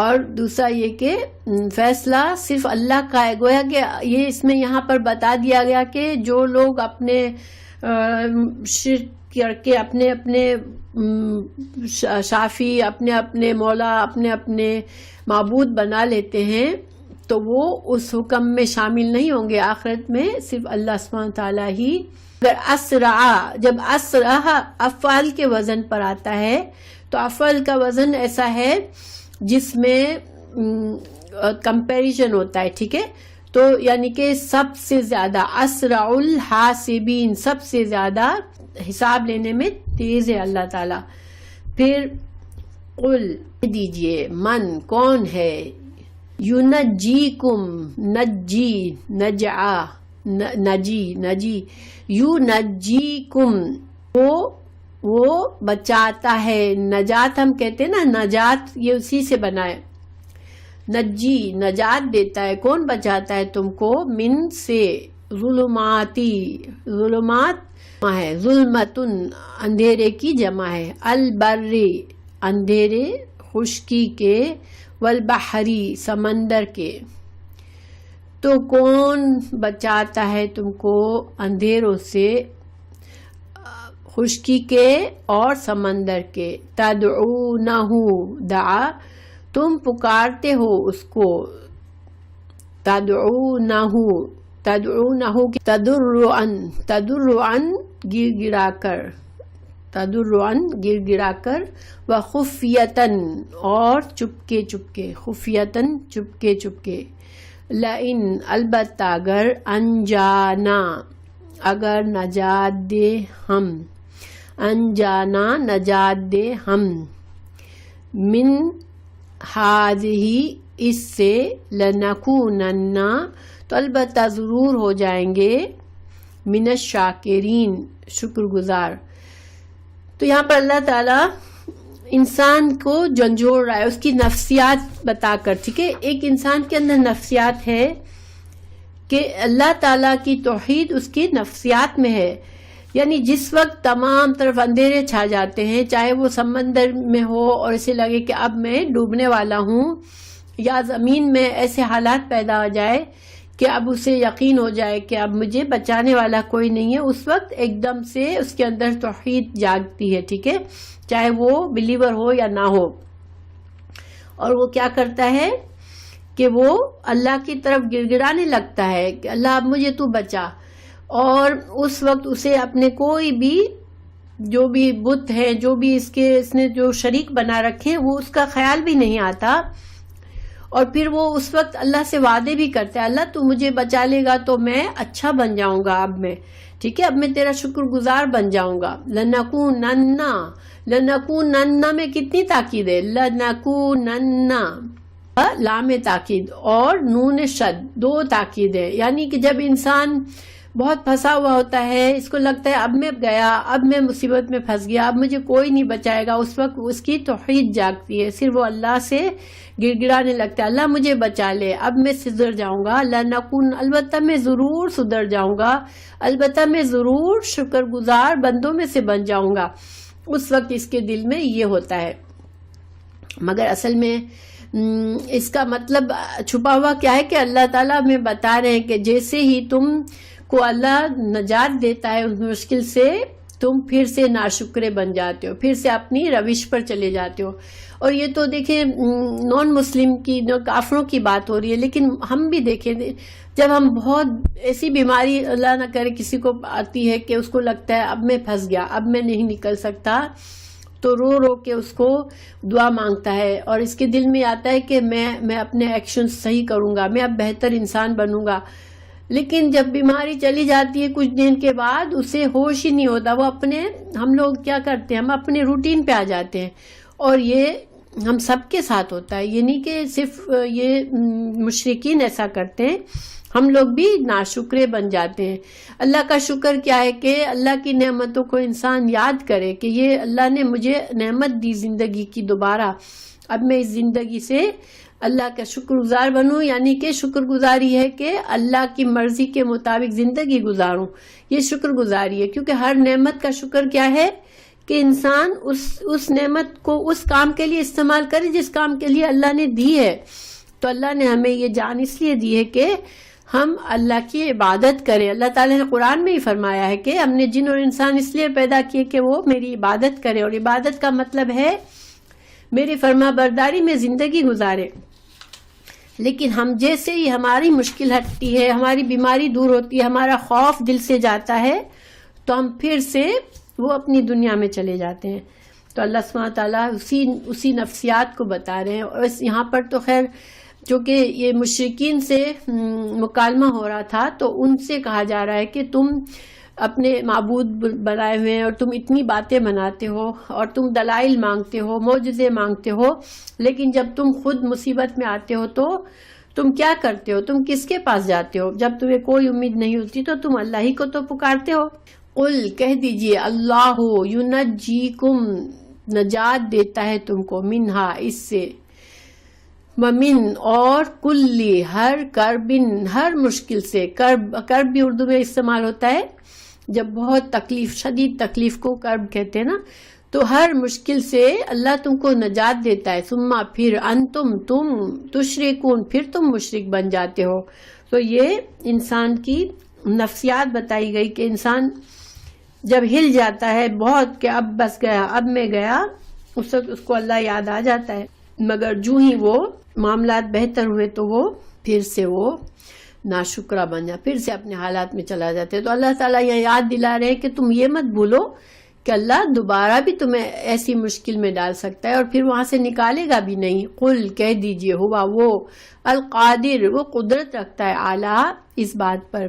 اور دوسرا یہ کہ فیصلہ صرف اللہ کا ہے. گویا کہ یہ اس میں یہاں پر بتا دیا گیا کہ جو لوگ اپنے شرک کر کے اپنے اپنے شافی، اپنے اپنے مولا، اپنے اپنے معبود بنا لیتے ہیں، تو وہ اس حکم میں شامل نہیں ہوں گے. آخرت میں صرف اللہ سبحانہ تعالیٰ ہی. اگر اسرع، جب اسرع افعال کے وزن پر آتا ہے تو افعال کا وزن ایسا ہے جس میں کمپیریزن ہوتا ہے، ٹھیک ہے. تو یعنی کہ سب سے زیادہ اسرع الحاسبین، سب سے زیادہ حساب لینے میں تیز ہے اللہ تعالیٰ. پھر قل دیجئے، من کون ہے، ینجیکم، نجی، نجعا، نجی، ینجیکم، وہ بچاتا ہے. نجات ہم کہتے ہیں نا، نجات یہ اسی سے بنا ہے. نجی نجات دیتا ہے. کون بچاتا ہے تم کو؟ من سے، ظلماتی، ظلمات ہے، ظلمتن اندھیرے کی جمع ہے، البری اندھیرے خشکی کے، والبحری سمندر کے. تو کون بچاتا ہے تم کو اندھیروں سے، خشکی کے اور سمندر کے. تدعونہ، دعا، تم پکارتے ہو اس کو. تدعونہ، تضرعاً گر گرا کر، تضرعاً گر گرا کر، وخفیتاً اور چپکے چپکے، خفیتاً چپکے چپکے. لئن البتہ، اگر انجانا، اگر نجات دے ہم، انجانا نجات دے ہم، من ہذہ اس سے، لنکونن تو البتہ ضرور ہو جائیں گے، من الشاکرین شکر گزار. تو یہاں پر اللہ تعالیٰ انسان کو جھنجھوڑ رہا ہے اس کی نفسیات بتا کر، ٹھیک ہے. ایک انسان کے اندر نفسیات ہے کہ اللہ تعالیٰ کی توحید اس کی نفسیات میں ہے. یعنی جس وقت تمام طرف اندھیرے چھا جاتے ہیں، چاہے وہ سمندر میں ہو اور اسے لگے کہ اب میں ڈوبنے والا ہوں، یا زمین میں ایسے حالات پیدا ہو جائے کہ اب اسے یقین ہو جائے کہ اب مجھے بچانے والا کوئی نہیں ہے، اس وقت ایک دم سے اس کے اندر توحید جاگتی ہے، ٹھیک ہے، چاہے وہ بلیور ہو یا نہ ہو. اور وہ کیا کرتا ہے کہ وہ اللہ کی طرف گر گرانے لگتا ہے کہ اللہ اب مجھے تو بچا. اور اس وقت اسے اپنے کوئی بھی جو بھی بت ہے، جو بھی اس نے جو شریک بنا رکھے، وہ اس کا خیال بھی نہیں آتا. اور پھر وہ اس وقت اللہ سے وعدے بھی کرتا ہے، اللہ تو مجھے بچا لے گا تو میں اچھا بن جاؤں گا، اب میں ٹھیک ہے، اب میں تیرا شکر گزار بن جاؤں گا. لنکونن، لنکونن میں کتنی تاکید ہے، لنکونن، لام تاکید اور نون شد، دو تاکید ہے. یعنی کہ جب انسان بہت پھنسا ہوا ہوتا ہے، اس کو لگتا ہے اب میں گیا، اب میں مصیبت میں پھنس گیا، اب مجھے کوئی نہیں بچائے گا، اس وقت اس کی توحید جاگتی ہے، صرف وہ اللہ سے گر گرانے لگتا ہے، اللہ مجھے بچا لے، اب میں سدھر جاؤں گا. لنکون، البتہ میں ضرور سدھر جاؤں گا، البتہ میں ضرور شکر گزار بندوں میں سے بن جاؤں گا. اس وقت اس کے دل میں یہ ہوتا ہے. مگر اصل میں اس کا مطلب چھپا ہوا کیا ہے کہ اللہ تعالیٰ ہمیں بتا رہے ہیں کہ جیسے ہی تم کو اللہ نجات دیتا ہے اس مشکل سے، تم پھر سے ناشکرے بن جاتے ہو، پھر سے اپنی روش پر چلے جاتے ہو. اور یہ تو دیکھیں نان مسلم کی، کافروں کی بات ہو رہی ہے، لیکن ہم بھی دیکھیں جب ہم بہت ایسی بیماری اللہ نہ کرے کسی کو آتی ہے کہ اس کو لگتا ہے اب میں پھنس گیا، اب میں نہیں نکل سکتا، تو رو رو کے اس کو دعا مانگتا ہے اور اس کے دل میں آتا ہے کہ میں اپنے ایکشن صحیح کروں گا، میں اب بہتر انسان بنوں گا. لیکن جب بیماری چلی جاتی ہے کچھ دن کے بعد اسے ہوش ہی نہیں ہوتا، وہ ہم لوگ کیا کرتے ہیں، ہم اپنے روٹین پہ آ جاتے ہیں. اور یہ ہم سب کے ساتھ ہوتا ہے، یہ نہیں کہ صرف یہ مشرکین ایسا کرتے ہیں، ہم لوگ بھی ناشکرے بن جاتے ہیں۔ اللہ کا شکر کیا ہے کہ اللہ کی نعمتوں کو انسان یاد کرے کہ یہ اللہ نے مجھے نعمت دی زندگی کی دوبارہ، اب میں اس زندگی سے اللہ کا شکر گزار بنوں، یعنی کہ شکر گزاری ہے کہ اللہ کی مرضی کے مطابق زندگی گزاروں، یہ شکر گزاری ہے۔ کیونکہ ہر نعمت کا شکر کیا ہے کہ انسان اس نعمت کو اس کام کے لیے استعمال کرے جس کام کے لیے اللہ نے دی ہے۔ تو اللہ نے ہمیں یہ جان اس لیے دی ہے کہ ہم اللہ کی عبادت کریں۔ اللہ تعالیٰ نے قرآن میں ہی فرمایا ہے کہ ہم نے جن اور انسان اس لیے پیدا کیے کہ وہ میری عبادت کرے، اور عبادت کا مطلب ہے میری فرما برداری میں زندگی گزارے۔ لیکن ہم جیسے ہی ہماری مشکل ہٹتی ہے، ہماری بیماری دور ہوتی ہے، ہمارا خوف دل سے جاتا ہے، تو ہم پھر سے وہ اپنی دنیا میں چلے جاتے ہیں۔ تو اللہ سبحانہ تعالیٰ اسی نفسیات کو بتا رہے ہیں۔ اور یہاں پر تو خیر چونکہ یہ مشرکین سے مکالمہ ہو رہا تھا، تو ان سے کہا جا رہا ہے کہ تم اپنے معبود بنائے ہوئے ہیں اور تم اتنی باتیں بناتے ہو اور تم دلائل مانگتے ہو، معجزے مانگتے ہو، لیکن جب تم خود مصیبت میں آتے ہو تو تم کیا کرتے ہو؟ تم کس کے پاس جاتے ہو؟ جب تمہیں کوئی امید نہیں ہوتی تو تم اللہ ہی کو تو پکارتے ہو۔ قل کہہ دیجئے اللہ ینجیکم نجات دیتا ہے تم کو، منہا اس سے، ومن اور کلی ہر کربن ہر مشکل سے، کرب بھی اردو میں استعمال ہوتا ہے جب بہت تکلیف، شدید تکلیف کو کرب کہتے ہیں نا، تو ہر مشکل سے اللہ تم کو نجات دیتا ہے۔ ثم پھر انتم تم تشرکون پھر تم مشرک بن جاتے ہو۔ تو یہ انسان کی نفسیات بتائی گئی کہ انسان جب ہل جاتا ہے بہت کہ اب بس گیا، اب میں گیا، اس وقت اس کو اللہ یاد آ جاتا ہے، مگر جو ہی وہ معاملات بہتر ہوئے تو وہ پھر سے وہ ناشکرہ بن جا، پھر سے اپنے حالات میں چلا جاتے ہیں۔ تو اللہ تعالیٰ یہ یاد دلا رہے ہیں کہ تم یہ مت بھولو کہ اللہ دوبارہ بھی تمہیں ایسی مشکل میں ڈال سکتا ہے اور پھر وہاں سے نکالے گا بھی نہیں۔ قل کہہ دیجئے ہوا وہ القادر وہ قدرت رکھتا ہے اعلیٰ اس بات پر،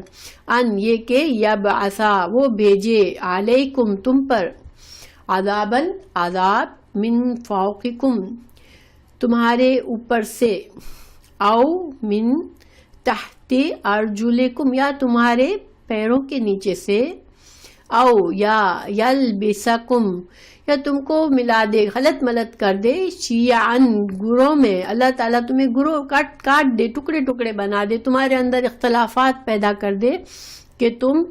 ان یہ کہ یبعثا وہ بھیجے علیکم تم پر، عذاباً عذاب، من فوقکم تمہارے اوپر سے، او من تحت ارجلکم یا تمہارے پیروں کے نیچے سے، او یا یلبسکم یا تم کو ملا دے، غلط ملت کر دے، شیعاً گروہ میں، اللہ تعالیٰ تمہیں گروہ کاٹ دے، ٹکڑے ٹکڑے بنا دے، تمہارے اندر اختلافات پیدا کر دے کہ تم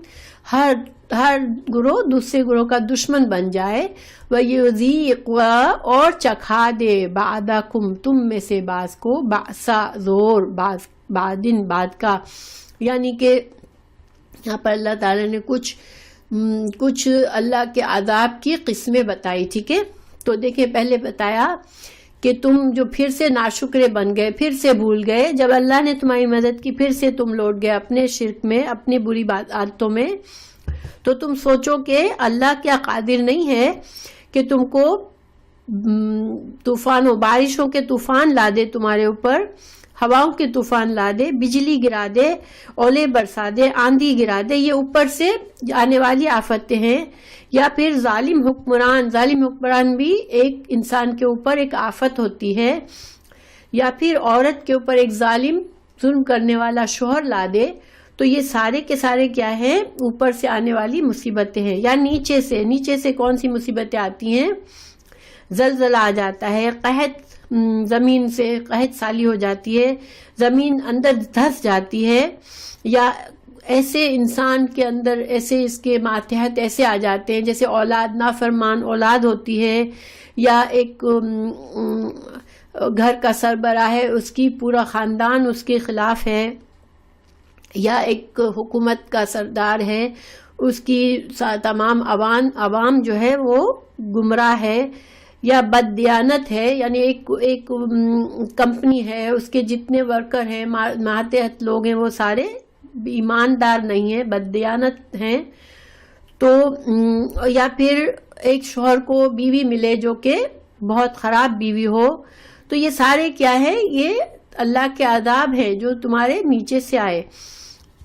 ہر گروہ دوسرے گروہ کا دشمن بن جائے، وَيُذِيقُ اور چکھا دے بَعْدَكُمْ تم میں سے بعض کو، بَعْسَ زور، بعدن بعد کا، یعنی کہ یہاں پر اللہ تعالیٰ نے کچھ اللہ کے عذاب کی قسمیں بتائی، ٹھیک ہے۔ تو دیکھیں پہلے بتایا کہ تم جو پھر سے ناشکرے بن گئے، پھر سے بھول گئے، جب اللہ نے تمہاری مدد کی پھر سے تم لوٹ گئے اپنے شرک میں، اپنی بری عادتوں میں، تو تم سوچو کہ اللہ کیا قادر نہیں ہے کہ تم کو طوفانوں، بارشوں کے طوفان لا دے تمہارے اوپر، ہواؤں کے طوفان لا دے، بجلی گرا دے، اولے برسا دے، آندھی گرا دے، یہ اوپر سے آنے والی آفتیں ہیں۔ یا پھر ظالم حکمران بھی ایک انسان کے اوپر ایک آفت ہوتی ہے، یا پھر عورت کے اوپر ایک ظالم ظلم کرنے والا شوہر لا دے، تو یہ سارے کے سارے کیا ہیں؟ اوپر سے آنے والی مصیبتیں ہیں۔ یا نیچے سے کون سی مصیبتیں آتی ہیں؟ زلزلہ آ جاتا ہے، قحط، زمین سے قحط سالی ہو جاتی ہے، زمین اندر دھس جاتی ہے، یا ایسے انسان کے اندر ایسے اس کے ماتحت ایسے آ جاتے ہیں جیسے اولاد، نافرمان اولاد ہوتی ہے، یا ایک گھر کا سربراہ ہے، اس کی پورا خاندان اس کے خلاف ہے، یا ایک حکومت کا سردار ہے، اس کی تمام عوام جو ہے وہ گمراہ ہے، یا بد دیانت ہے، یعنی ایک کمپنی ہے، اس کے جتنے ورکر ہیں، ماتحت لوگ ہیں، وہ سارے ایماندار نہیں ہیں، بد دیانت ہیں۔ تو یا پھر ایک شوہر کو بیوی ملے جو کہ بہت خراب بیوی ہو، تو یہ سارے کیا ہے؟ یہ اللہ کے عذاب ہیں جو تمہارے نیچے سے آئے۔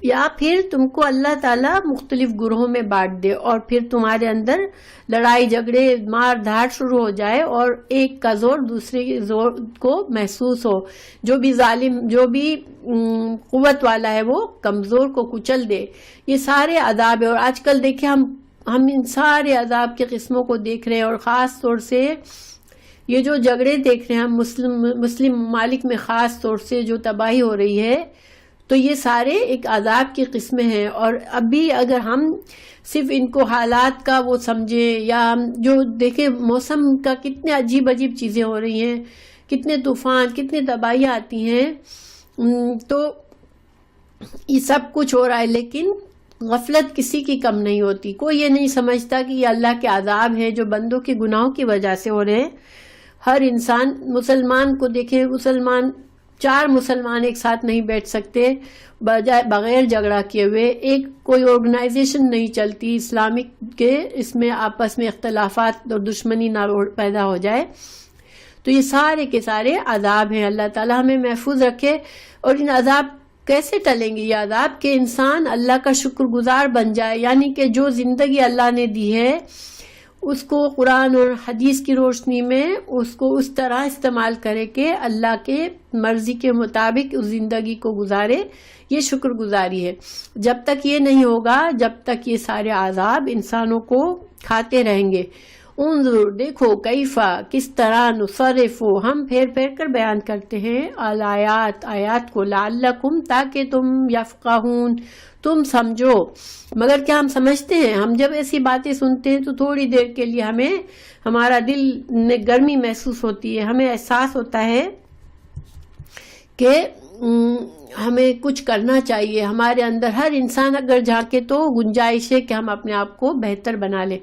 یا پھر تم کو اللہ تعالیٰ مختلف گروہوں میں بانٹ دے اور پھر تمہارے اندر لڑائی جھگڑے مار دھاڑ شروع ہو جائے اور ایک کا زور دوسرے کے زور کو محسوس ہو، جو بھی ظالم جو بھی قوت والا ہے وہ کمزور کو کچل دے. یہ سارے عذاب ہے. اور آج کل دیکھیں ہم ان سارے عذاب کے قسموں کو دیکھ رہے ہیں، اور خاص طور سے یہ جو جھگڑے دیکھ رہے ہیں ہم مسلم ممالک میں، خاص طور سے جو تباہی ہو رہی ہے، تو یہ سارے ایک عذاب کی قسمیں ہیں. اور ابھی اگر ہم صرف ان کو حالات کا وہ سمجھیں، یا ہم جو دیکھیں موسم کا کتنے عجیب چیزیں ہو رہی ہیں، کتنے طوفان، کتنی تباہیاں آتی ہیں، تو یہ سب کچھ ہو رہا ہے، لیکن غفلت کسی کی کم نہیں ہوتی. کوئی یہ نہیں سمجھتا کہ یہ اللہ کے عذاب ہے جو بندوں کے گناہوں کی وجہ سے ہو رہے ہیں. ہر انسان، مسلمان کو دیکھیں، چار مسلمان ایک ساتھ نہیں بیٹھ سکتے بغیر جھگڑا کیے ہوئے. ایک کوئی آرگنائزیشن نہیں چلتی اسلامک کے، اس میں آپس میں اختلافات اور دشمنی نہ پیدا ہو جائے. تو یہ سارے کے سارے عذاب ہیں. اللہ تعالیٰ ہمیں محفوظ رکھے. اور ان عذاب کیسے ٹلیں گے یہ عذاب؟ کہ انسان اللہ کا شکر گزار بن جائے، یعنی کہ جو زندگی اللہ نے دی ہے اس کو قرآن اور حدیث کی روشنی میں اس کو اس طرح استعمال کرے کہ اللہ کے مرضی کے مطابق اس زندگی کو گزارے. یہ شکر گزاری ہے. جب تک یہ نہیں ہوگا، جب تک یہ سارے عذاب انسانوں کو کھاتے رہیں گے. انظر، دیکھو، کیفا، کس طرح، نصرف، ہم پھیر پھیر کر بیان کرتے ہیں، الآیات، آیات کو، لعلکم، تاکہ تم یفقہون، تم سمجھو. مگر کیا ہم سمجھتے ہیں؟ ہم جب ایسی باتیں سنتے ہیں تو تھوڑی دیر کے لیے ہمارا دل میں گرمی محسوس ہوتی ہے، ہمیں احساس ہوتا ہے کہ ہمیں کچھ کرنا چاہیے. ہمارے اندر ہر انسان اگر جھانکے تو گنجائش ہے کہ ہم اپنے آپ کو بہتر بنا لیں.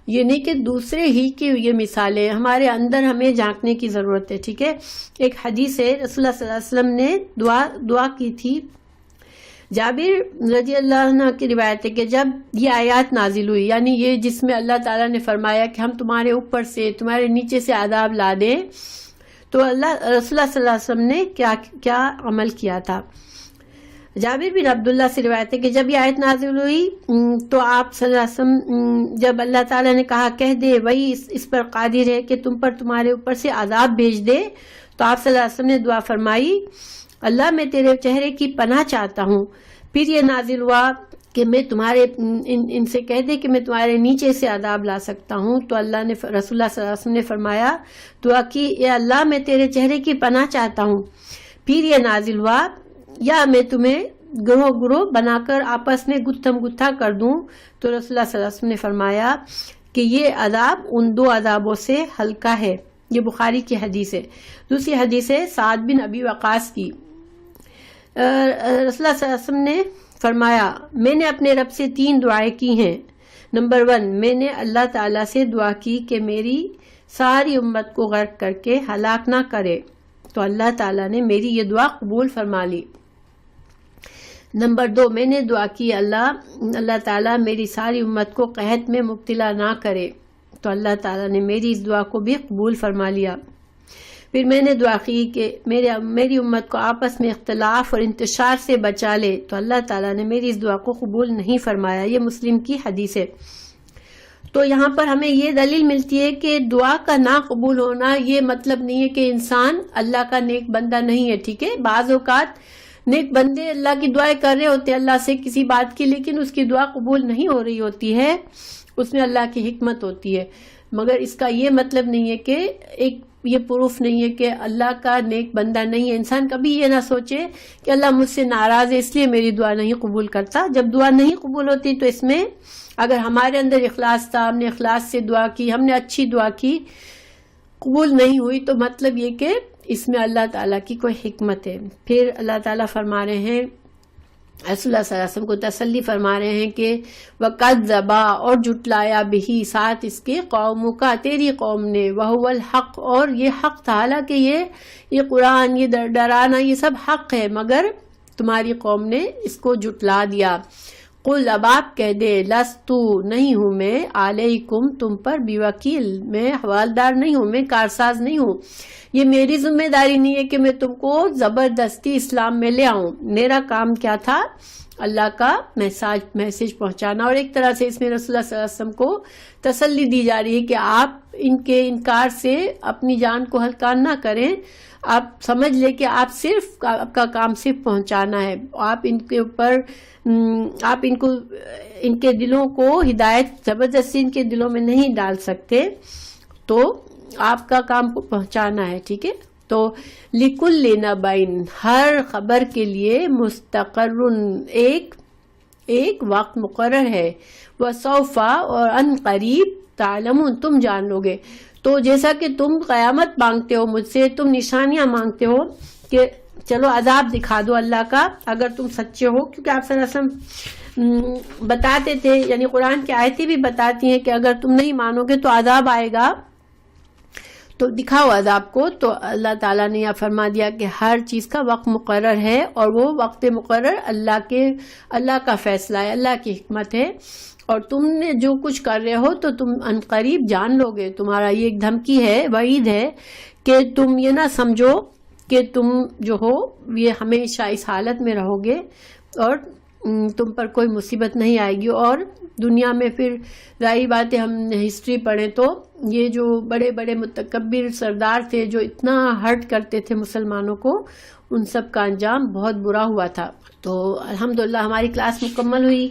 یہ نہیں کہ دوسرے ہی کی یہ مثالیں، ہمارے اندر ہمیں جھانکنے کی ضرورت ہے. ٹھیک ہے. ایک حدیث ہے، رسول اللہ صلی اللہ علیہ وسلم نے دعا کی تھی. جابر رضی اللہ عنہ کی روایت ہے کہ جب یہ آیات نازل ہوئی، یعنی یہ جس میں اللہ تعالیٰ نے فرمایا کہ ہم تمہارے اوپر سے، تمہارے نیچے سے عذاب لا دیں، تو رسول اللہ صلی اللہ علیہ وسلم نے کیا عمل کیا تھا. جابر بن عبداللہ سے روایت ہے کہ جب یہ آیت نازل ہوئی تو آپ صلی اللہ علیہ وسلم، جب اللہ تعالیٰ نے کہا کہہ دے وہی اس پر قادر ہے کہ تم پر تمہارے اوپر سے عذاب بھیج دے، تو آپ صلی اللہ علیہ وسلم نے دعا فرمائی، اللہ میں تیرے چہرے کی پناہ چاہتا ہوں. پھر یہ نازل ہوا کہ میں تمہارے ان سے کہہ دے کہ میں تمہارے نیچے سے عذاب لا سکتا ہوں. تو اللہ نے، رسول اللہ صلی اللہ علیہ وسلم نے فرمایا، دعا کی، اے اللہ میں تیرے چہرے کی پناہ چاہتا ہوں. پھر یہ نازل ہوا، یا میں تمہیں گروہ بنا کر آپس میں گتھم گتھا کر دوں. تو رسول اللہ صلی اللہ علیہ وسلم نے فرمایا کہ یہ عذاب ان دو عذابوں سے ہلکا ہے. یہ بخاری کی حدیث ہے. دوسری حدیث ہے سعد بن ابی وقاص کی. رسول اللہ صلی اللہ علیہ وسلم نے فرمایا، میں نے اپنے رب سے 3 دعائیں کی ہیں. نمبر 1، میں نے اللہ تعالیٰ سے دعا کی کہ میری ساری امت کو غرق کر کے ہلاک نہ کرے، تو اللہ تعالیٰ نے میری یہ دعا قبول فرما لی. نمبر 2، میں نے دعا کی اللہ تعالیٰ میری ساری امت کو قحط میں مبتلا نہ کرے، تو اللہ تعالیٰ نے میری اس دعا کو بھی قبول فرما لیا. پھر میں نے دعا کی کہ میری امت کو آپس میں اختلاف اور انتشار سے بچا لے، تو اللہ تعالیٰ نے میری اس دعا کو قبول نہیں فرمایا. یہ مسلم کی حدیث ہے. تو یہاں پر ہمیں یہ دلیل ملتی ہے کہ دعا کا نہ قبول ہونا یہ مطلب نہیں ہے کہ انسان اللہ کا نیک بندہ نہیں ہے. ٹھیک ہے. بعض اوقات نیک بندے اللہ کی دعائیں کر رہے ہوتے ہیں اللہ سے کسی بات کی، لیکن اس کی دعا قبول نہیں ہو رہی ہوتی ہے. اس میں اللہ کی حکمت ہوتی ہے. مگر اس کا یہ مطلب نہیں ہے کہ یہ پروف نہیں ہے کہ اللہ کا نیک بندہ نہیں ہے. انسان کبھی یہ نہ سوچے کہ اللہ مجھ سے ناراض ہے اس لیے میری دعا نہیں قبول کرتا. جب دعا نہیں قبول ہوتی تو اس میں اگر ہمارے اندر اخلاص تھا، ہم نے اخلاص سے دعا کی، ہم نے اچھی دعا کی، قبول نہیں ہوئی، تو مطلب یہ کہ اس میں اللہ تعالیٰ کی کوئی حکمت ہے. پھر اللہ تعالیٰ فرما رہے ہیں، رسول اللہ صلی اللہ علیہ وسلم کو تسلی فرما رہے ہیں کہ وَقَذَّبَا، اور جھٹلایا بِهِ، ساتھ اس کے، قوموں کا، تیری قوم نے، وَهُوَ الْحَقُّ، اور یہ حق تھا. حالانکہ یہ قرآن، یہ ڈرانا، یہ سب حق ہے، مگر تمہاری قوم نے اس کو جھٹلا دیا. قل اب آپ کہہ دے لستو نہیں ہوں میں علیکم تم پر بوکیل، میں حوالدار نہیں ہوں، میں کارساز نہیں ہوں، یہ میری ذمہ داری نہیں ہے کہ میں تم کو زبردستی اسلام میں لے آؤں. میرا کام کیا تھا؟ اللہ کا میسج پہنچانا. اور ایک طرح سے اس میں رسول اللہ صلی اللہ علیہ وسلم کو تسلی دی جا رہی ہے کہ آپ ان کے انکار سے اپنی جان کو ہلکا نہ کریں، آپ سمجھ لیں کہ آپ صرف آپ کا کام صرف پہنچانا ہے. آپ ان کے اوپر آپ ان کے دلوں کو ہدایت زبردستی ان کے دلوں میں نہیں ڈال سکتے، تو آپ کا کام پہنچانا ہے. ٹھیک ہے، تو لِكُلِّ نَبَإٍ ہر خبر کے لیے مستقر ایک وقت مقرر ہے، وَسَوْفَ اور ان قریب تعلمون تم جان لو گے. تو جیسا کہ تم قیامت مانگتے ہو مجھ سے، تم نشانیاں مانگتے ہو کہ چلو عذاب دکھا دو اللہ کا اگر تم سچے ہو، کیونکہ آپ صلی اللہ علیہ وسلم بتاتے تھے، یعنی قرآن کی آیتیں بھی بتاتی ہیں کہ اگر تم نہیں مانو گے تو عذاب آئے گا، تو دکھاؤ عذاب کو. تو اللہ تعالیٰ نے یہ فرما دیا کہ ہر چیز کا وقت مقرر ہے، اور وہ وقت مقرر اللہ کا فیصلہ ہے، اللہ کی حکمت ہے. اور تم نے جو کچھ کر رہے ہو تو تم ان قریب جان لو گے. تمہارا یہ ایک دھمکی ہے، وعید ہے کہ تم یہ نہ سمجھو کہ تم جو ہو یہ ہمیشہ اس حالت میں رہو گے اور تم پر کوئی مصیبت نہیں آئے گی. اور دنیا میں پھر ظاہر بات ہے، ہم ہسٹری پڑھیں تو یہ جو بڑے بڑے متکبر سردار تھے جو اتنا ہرٹ کرتے تھے مسلمانوں کو، ان سب کا انجام بہت برا ہوا تھا. تو الحمدللہ ہماری کلاس مکمل ہوئی.